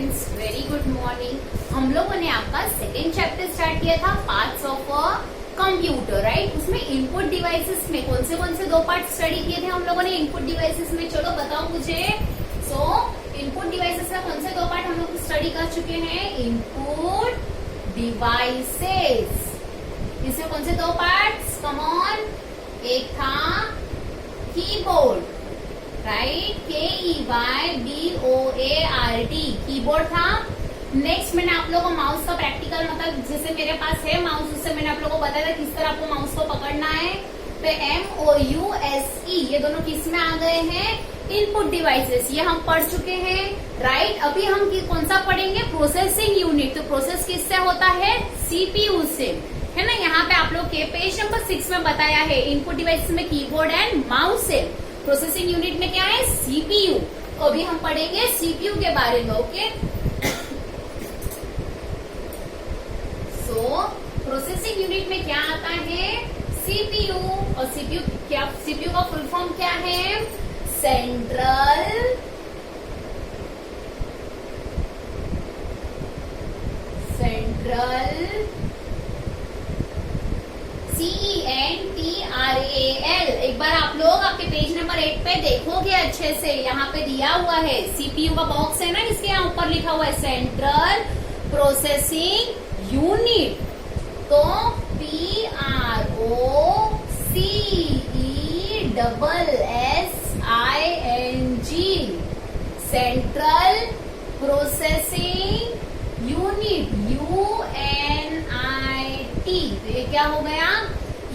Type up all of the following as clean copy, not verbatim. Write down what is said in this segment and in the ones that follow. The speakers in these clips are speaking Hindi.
Students, very good morning. हम लोगों ने आपका सेकेंड चैप्टर स्टार्ट किया था parts of a computer, right. उसमें इनपुट डिवाइसेस में कौन से दो पार्ट स्टडी किए थे हम लोगों ने इनपुट डिवाइसेस में? चलो बताओ मुझे। इनपुट डिवाइसेस में कौन से दो पार्ट हम लोग स्टडी कर चुके हैं? Input devices. इसमें कौन से दो पार्ट्स? Come on. एक था कीबोर्ड, राइट, KEYBOARD, कीबोर्ड था। नेक्स्ट मैंने आप लोगों को माउस का प्रैक्टिकल, मतलब जैसे मेरे पास है माउस, उससे मैंने आप लोगों को बताया था किस तरह आपको माउस को पकड़ना है। तो MOUSE ये दोनों किस में आ गए हैं? Input devices. ये हम पढ़ चुके हैं, राइट। अभी हम कौन सा पढ़ेंगे? Processing unit. तो प्रोसेस किससे होता है? CPU से, है ना। यहाँ पे आप लोग के पेज नंबर 6 में बताया है इनपुट डिवाइसेस में कीबोर्ड एंड माउस है। प्रोसेसिंग यूनिट में क्या है? CPU। तो अभी हम पढ़ेंगे CPU के बारे में, ओके। प्रोसेसिंग यूनिट में क्या आता है? CPU। और CPU का फुल फॉर्म क्या है? Central CENTRAL। एक बार आप लोग आपके पेज नंबर 8 पे देखोगे अच्छे से, यहाँ पे दिया हुआ है CPU का बॉक्स है ना, इसके यहाँ ऊपर लिखा हुआ है सेंट्रल प्रोसेसिंग यूनिट। तो PROCESSING, central processing unit, UNIT। तो ये क्या हो गया?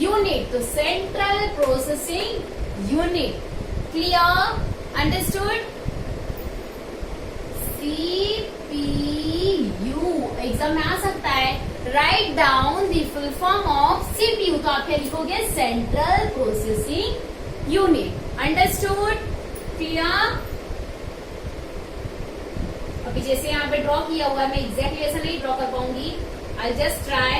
यूनिट। तो central processing unit. Clear? Understood? CPU exam में आ सकता है। Write down the full form of CPU। तो आप क्या लिखोगे? Central processing unit. Understood? Clear? अभी जैसे यहाँ पे ड्रॉ किया हुआ है, मैं एग्जैक्टली ऐसा नहीं ड्रॉ कर पाऊंगी। I just try.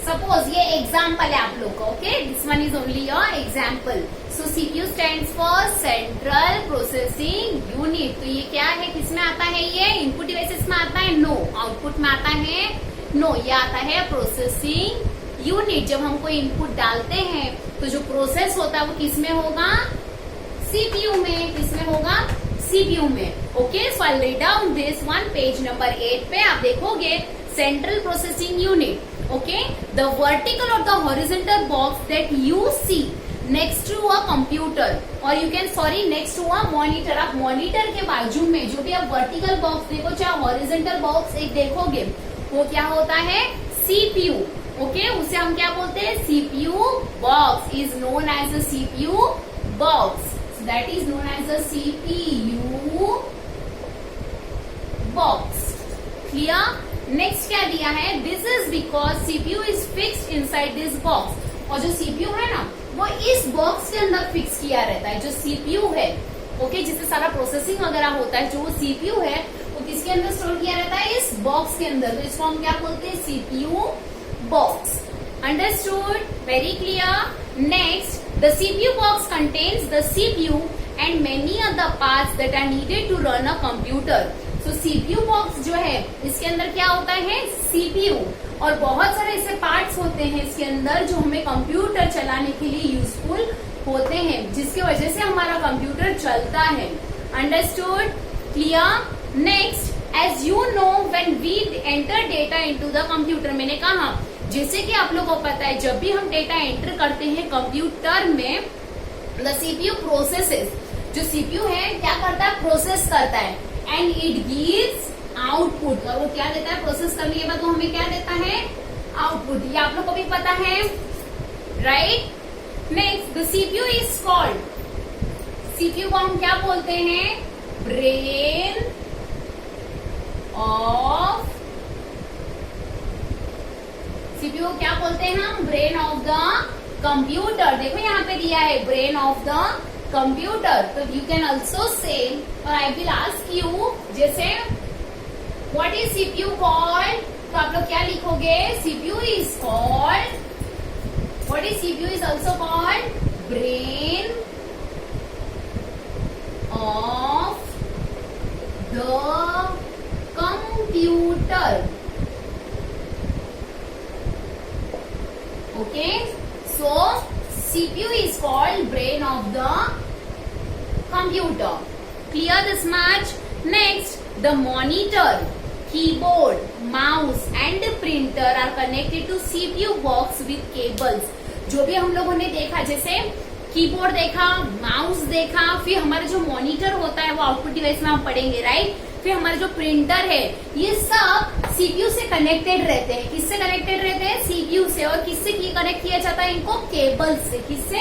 सपोज ये एग्जाम्पल है आप लोग का, okay. This one is only your example. So CPU stands for central processing unit. तो ये क्या है? किस में आता है? ये इनपुट डिवाइसेस में आता है? नो। आउटपुट में आता है? नो। ये आता है प्रोसेसिंग यूनिट। जब हम कोई इनपुट डालते हैं तो जो प्रोसेस होता है वो किस में होगा? CPU में। किस में होगा? CPU में, okay. So I write down this one. Page number 8 पे आप देखोगे central processing unit, okay, the vertical or the horizontal box that you see next to a computer or you can next to a monitor। आप मॉनिटर के बाजू में जो भी आप वर्टिकल बॉक्स देखो चाहे हॉरिजॉन्टल बॉक्स एक देखोगे, वो क्या होता है? CPU, okay. उसे हम क्या बोलते हैं? CPU box is known as a CPU box. That is known as a CPU box. Clear? Next क्या दिया है? This is because CPU is fixed inside this box. और जो CPU है ना, वो इस बॉक्स के अंदर फिक्स किया रहता है। जो CPU है, ओके, जिससे सारा प्रोसेसिंग वगैरह होता है, जो CPU है वो किसके अंदर स्टोर किया रहता है? इस बॉक्स के अंदर। तो इसको हम क्या बोलते हैं? CPU box. Understood? Very clear? Next, the CPU box contains the CPU and many other parts that are needed to run a computer. तो CPU बॉक्स जो है, इसके अंदर क्या होता है? CPU। और बहुत सारे ऐसे पार्ट्स होते हैं इसके अंदर जो हमें कंप्यूटर चलाने के लिए यूजफुल होते हैं, जिसकी वजह से हमारा कंप्यूटर चलता है। Understood? Clear? Next, as you know when we enter data into the computer. मैंने कहा जैसे कि आप लोगों को पता है, जब भी हम डेटा एंटर करते हैं कंप्यूटर में, द CPU प्रोसेसेस। जो CPU है क्या करता है? प्रोसेस करता है एंड इट गिव्स आउटपुट। और वो क्या देता है, प्रोसेस करने के बाद वो हमें क्या देता है, आउटपुट। ये आप लोग को भी पता है, right. Next, the CPU is called, CPU को हम क्या बोलते हैं, ब्रेन ऑफ, सीपीयू को क्या बोलते हैं हम, ब्रेन ऑफ द कंप्यूटर। देखो यहाँ पे दिया है ब्रेन ऑफ द कंप्यूटर। तो यू कैन ऑल्सो से, और आई विल आस्क यू, जैसे व्हाट इज सीपीयू कॉल्ड, तो आप लोग क्या लिखोगे, CPU is called, what is CPU is also called, brain of the computer. Okay, so CPU is called brain of the computer. Clear this much? Next, the monitor, keyboard, mouse and printer are connected to CPU box with cables. जो भी हम लोगों ने देखा, जैसे कीबोर्ड देखा, माउस देखा, फिर हमारा जो मॉनिटर होता है वो आउटपुट डिवाइस में हम पढ़ेंगे, राइट। फिर हमारा जो प्रिंटर है, ये सब सीपीयू से कनेक्टेड रहते हैं। किससे कनेक्टेड रहते हैं, सीपीयू से। और किससे कनेक्ट किया जाता है इनको, केबल से। किससे,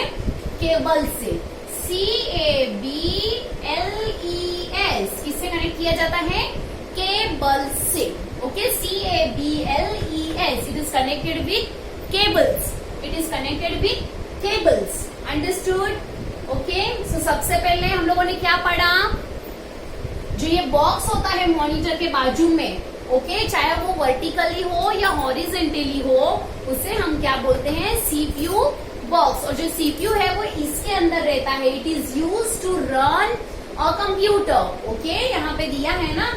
केबल से, CABLES, किससे कनेक्ट किया जाता है, केबल से। Okay, CABLES, it is connected with cables, it is connected with cables. Understood? Okay, so सबसे पहले हम लोगों ने क्या पढ़ा, जो ये बॉक्स होता है मॉनिटर के बाजू में, ओके, चाहे वो वर्टिकली हो या हॉरिजेंटली हो, उसे हम क्या बोलते हैं, सीपीयू बॉक्स। और जो सीपीयू है वो इसके अंदर रहता है। It is use to run a computer. Okay, यहाँ पे दिया है ना,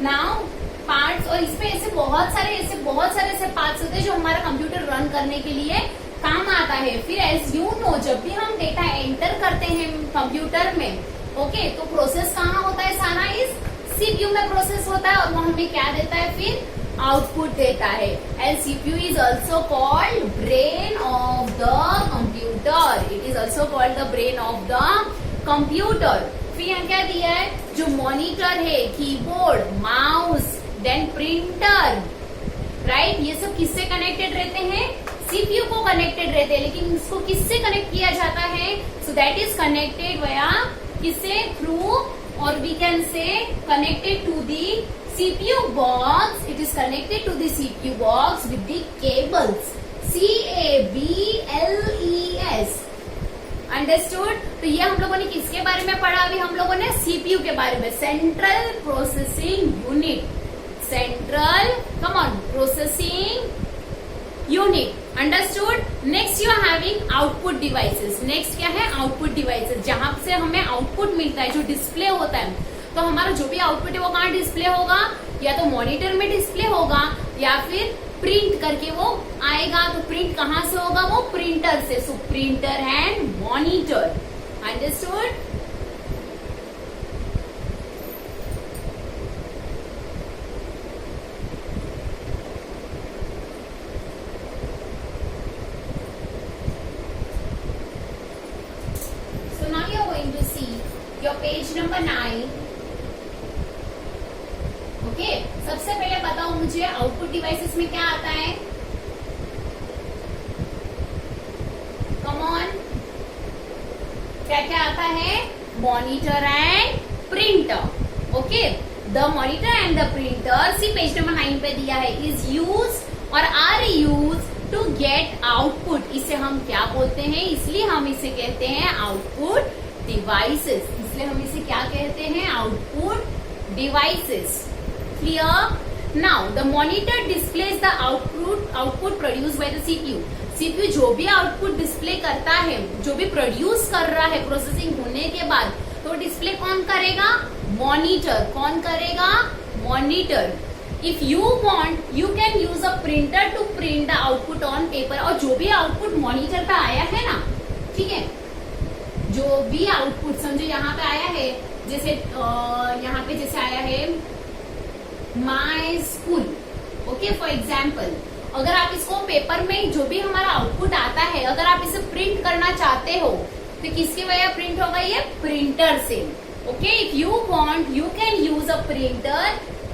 नाउ पार्ट्स, और इसमें ऐसे बहुत सारे ऐसे पार्ट्स होते हैं जो हमारा कंप्यूटर रन करने के लिए काम आता है। फिर एज यू नो, जब भी हम डेटा एंटर करते हैं कंप्यूटर में, ओके, तो प्रोसेस कहाँ होता है, सारा इस सीपीयू में प्रोसेस होता है, और वो हमें क्या देता है, फिर आउटपुट देता है। And CPU is also called brain of the computer, it is also called the brain of the computer. फिर यहाँ क्या दिया है, जो मॉनिटर है, keyboard, mouse, then printer, right, ये सब किससे कनेक्टेड रहते हैं, सीपीयू को कनेक्टेड रहते हैं। लेकिन इसको किससे कनेक्ट किया जाता है, सो दैट इज कनेक्टेड वया, किससे, थ्रू, और we can say connected to the CPU box. It is connected to the CPU box with the cables. CABLES. Understood? तो ये हम लोगों ने किसके बारे में पढ़ा, अभी हम लोगों ने सीपीयू के बारे में, central processing unit, central come on processing unit. Understood? Next you are having output devices. नेक्स्ट क्या है, आउटपुट डिवाइसेस, जहां से हमें आउटपुट मिलता है, जो डिस्प्ले होता है। तो हमारा जो भी आउटपुट है वो कहाँ डिस्प्ले होगा, या तो मॉनिटर में डिस्प्ले होगा, या फिर प्रिंट करके वो आएगा। तो प्रिंट कहाँ से होगा, वो प्रिंटर से। सो printer and monitor. Understood? So now you are going to see your page number 9. Okay, सबसे पहले बताओ मुझे आउटपुट डिवाइसेस में क्या आता है, कम ऑन, क्या क्या आता है, monitor and printer. Okay, the monitor and the printer, see page number 9 पे दिया है, is use or are use to get output. इसे हम क्या बोलते हैं, इसलिए हम इसे कहते हैं आउटपुट डिवाइसेस। इसलिए हम इसे क्या कहते हैं, output devices. Clear? Now the monitor displays the output produced by the CPU. CPU जो भी आउटपुट डिस्प्ले करता है, जो भी प्रोड्यूस कर रहा है प्रोसेसिंग होने के बाद, तो डिस्प्ले कौन करेगा, मॉनिटर। कौन करेगा, monitor. If you want you can use a printer to print the output on paper. और जो भी आउटपुट मॉनिटर पे आया है ना, ठीक है, जो भी आउटपुट समझो यहाँ पे आया है, जैसे यहाँ पे जैसे आया है my school, okay, for example, अगर आप इसको पेपर में जो भी हमारा आउटपुट आता है, अगर आप इसे प्रिंट करना चाहते हो, तो किसके वजह प्रिंट होगा, ये प्रिंटर से। Okay, if you want, you can use a printer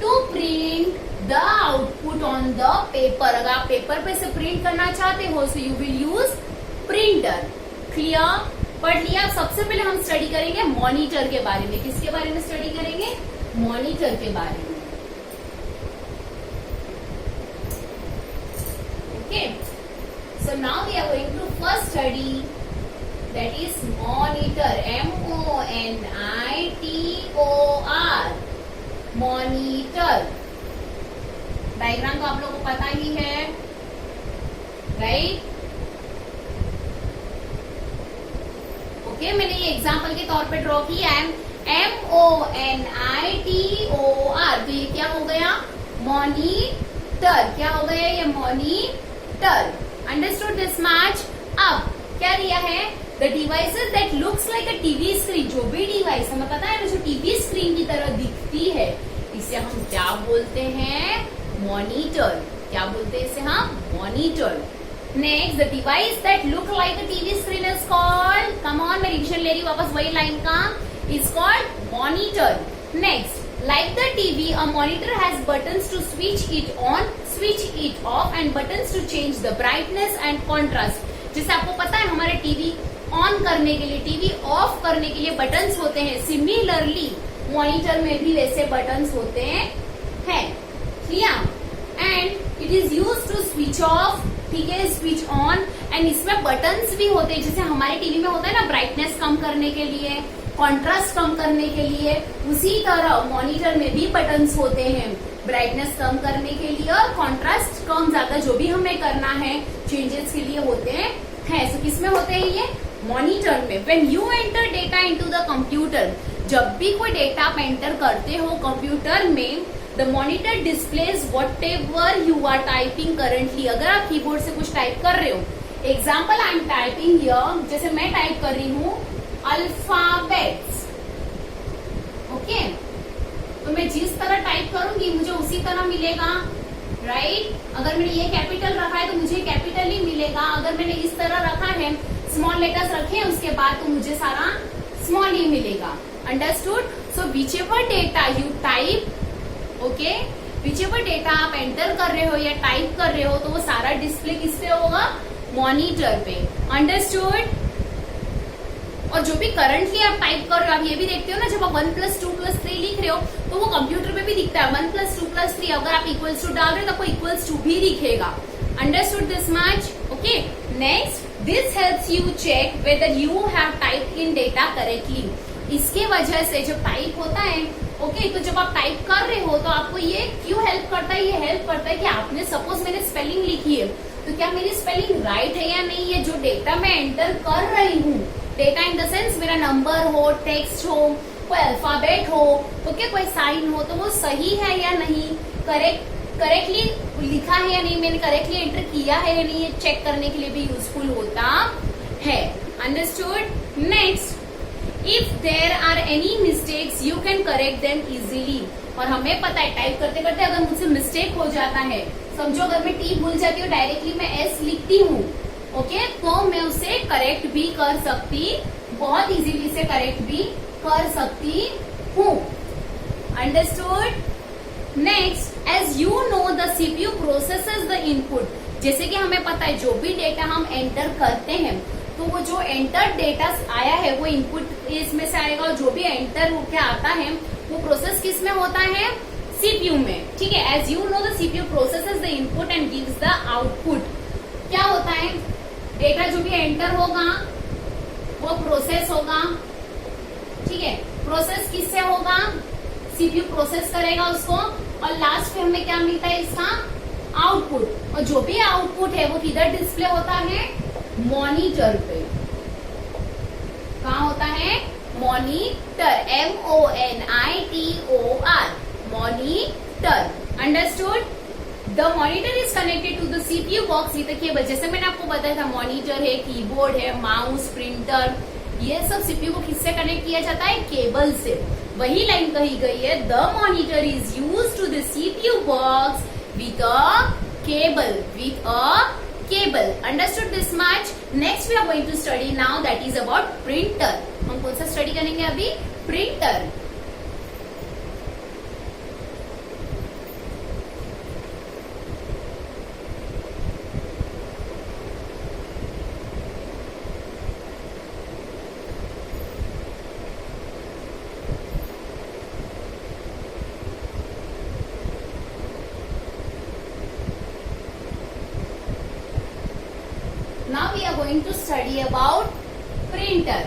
to print the output on the paper. अगर आप पेपर पे से प्रिंट करना चाहते हो, so you will use printer. Clear? पढ़ लिया. सबसे पहले हम स्टडी करेंगे मॉनिटर के बारे में. किसके बारे में स्टडी करेंगे? मॉनिटर के बारे में. Okay. So now we are going to first study. That is monitor. M-O-N-I-T-O-R. Monitor. Diagram तो आप लोगों को पता ही है, राइट? ओके, मैंने ये एग्जांपल के तौर पे ड्रॉ किया है. M-O-N-I-T-O-R. तो ये क्या हो गया? मॉनिटर. क्या हो गया? ये मॉनिटर. Understood this match? अब क्या दिया है? The devices that looks like a TV screen. जो भी डिवाइस हमें पता है ना, जो टीवी स्क्रीन की तरह दिखती है, इसे हम क्या बोलते हैं? मॉनिटर. क्या बोलते हैं इसे हम? Monitor. Next, the device that look like a TV screen is called, come on, मैं रिविजन ले रही हूँ वापस वही लाइन का, is called monitor. Next, like the TV, a monitor has buttons to switch it on, switch it off and buttons to change the brightness and contrast. जैसे आपको पता है हमारे टीवी ऑन करने के लिए, टीवी ऑफ करने के लिए बटन्स होते हैं. सिमिलरली मॉनिटर में भी वैसे बटन्स होते हैं. Clear? And it is use to switch off, ठीक है, स्विच ऑन. एंड इसमें बटन्स भी होते हैं, जैसे हमारे टीवी में होता है ना, ब्राइटनेस कम करने के लिए, कॉन्ट्रास्ट कम करने के लिए, उसी तरह मॉनिटर में भी बटन्स होते हैं, ब्राइटनेस कम करने के लिए और कॉन्ट्रास्ट कम ज्यादा जो भी हमें करना है चेंजेस के लिए होते हैं. तो किसमें होते हैं ये? मॉनिटर में. When you enter data into the computer, जब भी कोई डेटा आप एंटर करते हो कंप्यूटर में, the monitor displays whatever you are typing currently. अगर आप कीबोर्ड से कुछ टाइप कर रहे हो, example I am typing here, जैसे मैं टाइप कर रही हूँ अल्फाबेट्स. ओके, तो मैं जिस तरह टाइप करूंगी मुझे उसी तरह मिलेगा, राइट? अगर मैंने ये कैपिटल रखा है तो मुझे कैपिटल ही मिलेगा. अगर मैंने इस तरह रखा है, स्मॉल लेटर्स रखे हैं उसके बाद, तो मुझे सारा स्मॉल ही मिलेगा. Understood? So which ever data you type, okay, which ever data आप एंटर कर रहे हो या टाइप कर रहे हो, तो वो सारा डिस्प्ले किस पे होगा? मॉनिटर पे. अंडरस्टूड? और जो भी करंटली आप टाइप कर रहे हो, आप ये भी देखते हो ना, जब आप 1+2+3 लिख रहे हो तो वो कंप्यूटर पे भी दिखता है 1+2+3. अगर आप इक्वल्स टू डाल रहे हो तो आपको इक्वल्स टू भी दिखेगा. Understood this much? Okay. Next, this helps you check whether you have typed in data correctly. इसके वजह से जब टाइप होता है, ओके, तो जब आप टाइप कर रहे हो तो आपको ये क्यों हेल्प करता है? ये हेल्प करता है कि आपने, सपोज मैंने स्पेलिंग लिखी है, तो क्या मेरी स्पेलिंग राइट है या नहीं है? जो डेटा मैं एंटर कर रही हूँ, डेटा इन द सेंस मेरा नंबर हो, टेक्स्ट हो, कोई अल्फाबेट हो, ओके, कोई साइन हो, तो वो सही है या नहीं, करेक्टली लिखा है या नहीं, मैंने करेक्टली एंटर किया है या नहीं, ये चेक करने के लिए भी यूजफुल होता है. Understood? Next, if there are any mistakes you can correct them easily. और हमें पता है टाइप करते करते अगर मुझसे मिस्टेक हो जाता है, समझो अगर मैं टी भूल जाती हूँ, डायरेक्टली मैं एस लिखती हूँ, ओके, तो मैं उसे करेक्ट भी कर सकती, बहुत इजीली से करेक्ट भी कर सकती हूँ. Understood? Next, as you know the CPU processes the input. जैसे कि हमें पता है जो भी डेटा हम एंटर करते हैं, तो वो जो एंटर डेटा आया है वो इनपुट इसमें से आएगा, और जो भी एंटर होकर आता है वो प्रोसेस किस में होता है? सीपीयू में. ठीक है. As you know the CPU processes the input and gives the output. क्या होता है? डेटा जो भी एंटर होगा वो प्रोसेस होगा. ठीक है. प्रोसेस किससे होगा? सीपीयू प्रोसेस करेगा उसको, और लास्ट में हमें क्या मिलता है? इसका आउटपुट. और जो भी आउटपुट है वो किधर डिस्प्ले होता है? मॉनिटर पे. कहाँ होता है? Monitor. MONITOR. Monitor. Understood? The monitor is connected to the CPU box with a cable. जैसे मैंने आपको बताया था, मॉनिटर है, कीबोर्ड है, माउस, प्रिंटर, ये सब सीपीयू को किससे कनेक्ट किया जाता है? केबल से. वही लाइन कही गई है, the monitor is use to the CPU box with a cable. Cable. Understood this much? Next we are going to study now, that is about printer. हम कौन सा स्टडी करेंगे अभी? Printer. Now we are going to study about printer.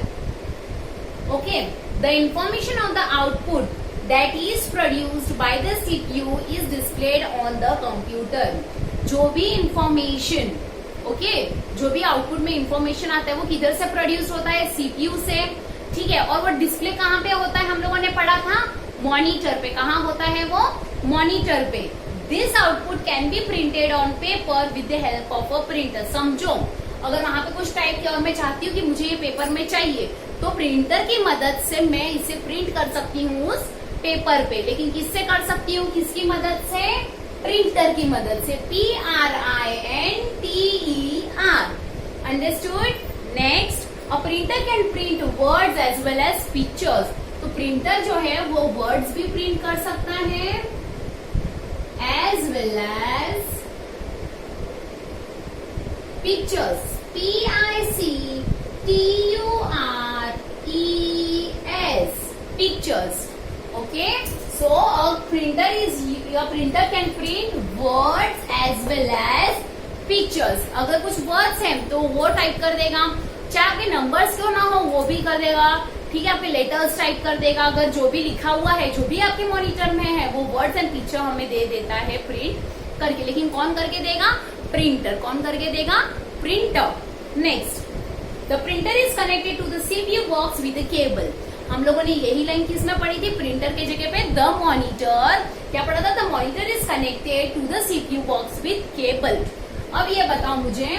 Okay, the information of the output that is produced by the CPU is displayed on the computer. जो भी इंफॉर्मेशन जो भी आउटपुट में इंफॉर्मेशन आता है वो किधर से प्रोड्यूस होता है, सीपीयू से, ठीक है। और वो डिस्प्ले कहाँ पे होता है, हम लोगों ने पढ़ा था मॉनिटर पे। कहाँ होता है वो, मॉनिटर पे। This output can be printed on paper with the help of a printer. समझो, अगर वहां पे कुछ टाइप किया और मैं चाहती हूँ कि मुझे ये पेपर में चाहिए, तो प्रिंटर की मदद से मैं इसे प्रिंट कर सकती हूँ उस पेपर पे। लेकिन किससे कर सकती हूँ, किसकी मदद से, प्रिंटर की मदद से। PRINTER, understood. Next, a printer can print words as well as pictures. तो प्रिंटर जो है वो वर्ड्स भी प्रिंट कर सकता है as well as pictures. PICTURES, pictures. Okay, so a printer can print words as well as pictures. अगर कुछ words हैं तो वो टाइप कर देगा, चाहे आपके नंबर्स क्यों ना हो वो भी कर देगा, ठीक है। आपके लेटर्स टाइप कर देगा। अगर जो भी लिखा हुआ है, जो भी आपके मॉनिटर में है, वो वर्ड्स एंड पिक्चर हमें दे देता है प्रिंट करके। लेकिन कौन करके देगा, प्रिंटर। कौन करके देगा, printer. Next, the printer is connected to the CPU box with cable. हम लोगों ने यही लाइन किसमें पढ़ी थी, प्रिंटर के जगह पे द मॉनिटर। क्या पढ़ा था, the monitor is connected to the CPU box with cable. अब ये बताओ मुझे,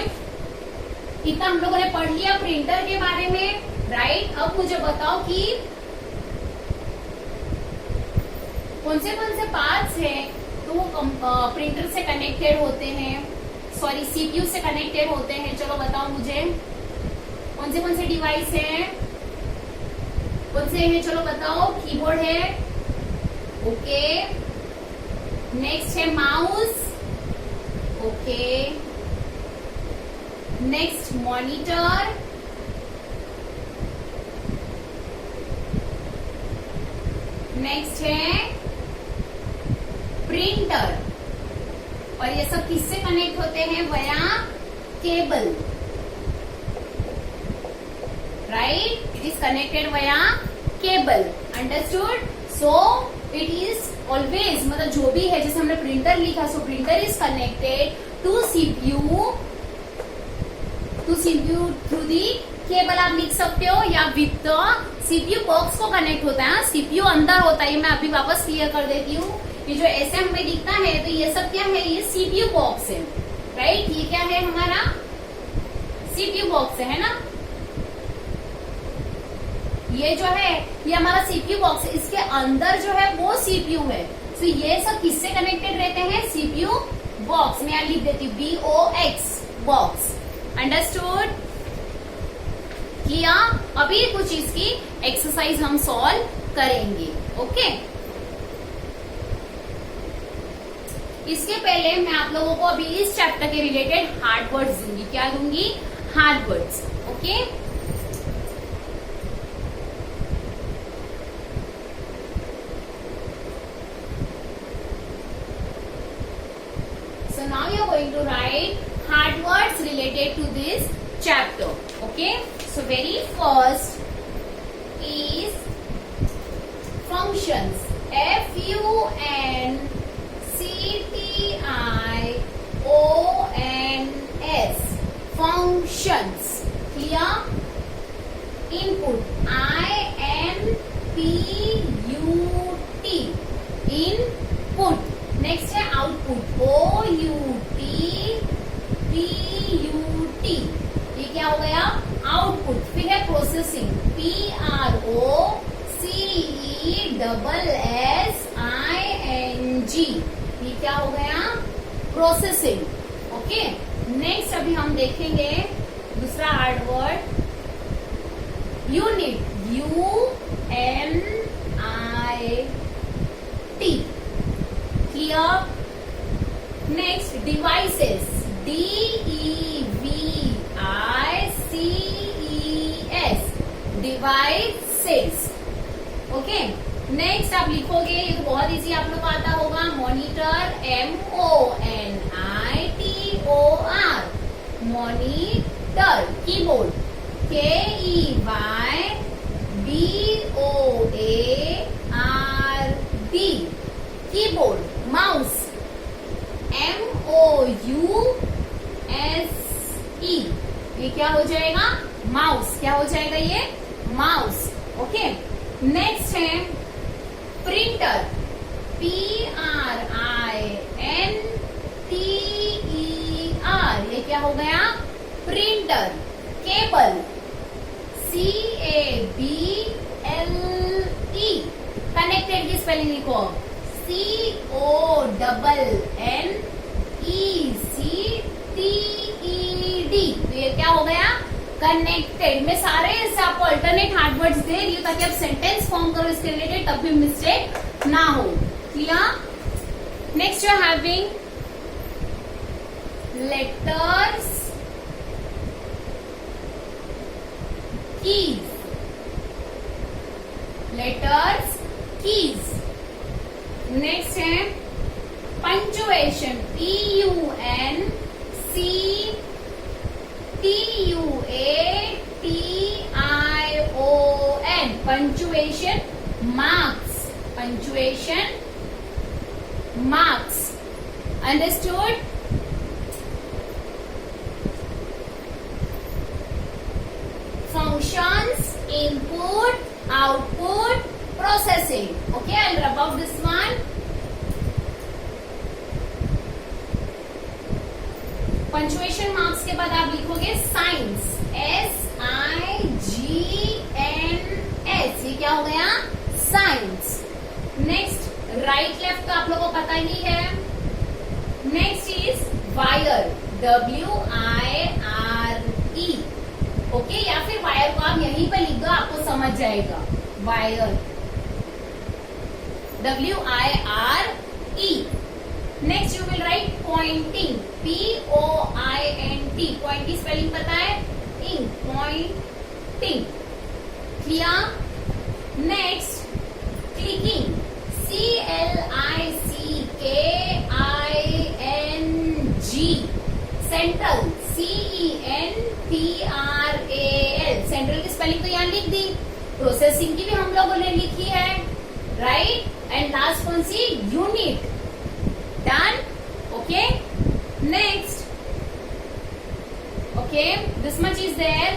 इतना हम लोगों ने पढ़ लिया प्रिंटर के बारे में, राइट। अब मुझे बताओ कि कौन से पार्ट्स हैं तो वो प्रिंटर से कनेक्टेड होते हैं, सॉरी सीपीयू से कनेक्टेड होते हैं। चलो बताओ मुझे, कौन से डिवाइस हैं, कौन से हैं, चलो बताओ। कीबोर्ड है, ओके। नेक्स्ट है mouse, okay. Next monitor, next है प्रिंटर। और ये सब किससे कनेक्ट होते हैं, via cable, right. It is connected via cable, understood. So it is always, मतलब जो भी है, जैसे हमने प्रिंटर लिखा, so printer is connected to CPU through the cable आप लिख सकते हो, या विद द सीपीयू बॉक्स को कनेक्ट होता है। सीपीयू अंदर होता है, मैं अभी वापस क्लियर कर देती हूँ। ये जो ऐसे हमें दिखता है, तो ये सब क्या है, ये सीपीयू बॉक्स है, राइट। ये क्या है, हमारा सीपीयू बॉक्स है ना। ये जो है, ये हमारा सीपीयू बॉक्स है। इसके अंदर जो है वो सीपीयू है। तो ये सब किससे कनेक्टेड रहते हैं, सीपीयू बॉक्स। मैं यहाँ लिख देती हूँ BOX, बॉक्स, अंडरस्टूड, किया। अभी कुछ इसकी एक्सरसाइज हम सॉल्व करेंगे, ओके। इसके पहले मैं आप लोगों को अभी इस चैप्टर के रिलेटेड हार्ड वर्ड्स दूंगी। क्या दूंगी, hard words, okay. So now you are going to write hard words related to this chapter, okay. So very first is functions, FUNCTIONS, functions, clear. Input, INPUT, input. Next है आउटपुट, OUTPUT, ये क्या हो गया, आउटपुट। फिर है प्रोसेसिंग, PROCESSING, ये क्या हो गया, प्रोसेसिंग, ओके। नेक्स्ट अभी हम देखेंगे दूसरा hard word, unit, Clear? Next, devices. DEVICES. Devices. Okay, next आप लिखोगे, ये तो बहुत इजी आप लोग को आता होगा, monitor, MONITOR, monitor, keyboard, KEYBOARD, keyboard, mouse, MOUSE, ये क्या हो जाएगा, माउस, क्या हो जाएगा ये, माउस। ओके, नेक्स्ट है प्रिंटर, PRINTER, ये क्या हो गया, प्रिंटर। केबल, CABLE, कनेक्टेड की स्पेलिंग लिखो, CONNECTED, तो ये क्या हो गया, कनेक्टेड। मैं सारे ऐसे आपको अल्टरनेट हार्डवर्ड्स दे रही हूँ ताकि आप सेंटेंस फॉर्म करो इसके रिलेटेड, तब भी मिस्टेक ना हो। Clear? Next you are having letters, keys, letters, keys. Next है punctuation, PUNCTUATION, punctuation, marks, punctuation, marks. Understood? Functions, input, output, processing. Okay, I'll rub out this one. Punctuation marks के बाद आप लिखोगे साइंस, SIGNS, ये क्या हो गया, साइंस। नेक्स्ट, राइट लेफ्ट तो आप लोगों को पता ही है। Next is wire, WIRE, okay, या फिर वायर को आप यहीं पर लिख दो, आपको समझ जाएगा, wire, WIRE। Next you will write pointing, POINT, point की स्पेलिंग पता है, ink, pointing. Clear? Next, clicking, CLICKING, central, CENTRAL, central की स्पेलिंग तो यहाँ लिख दी। प्रोसेसिंग की भी हम लोगों ने लिखी है, राइट? एंड लास्ट कौन सी, unit. Done? Okay, next, okay, this much is there.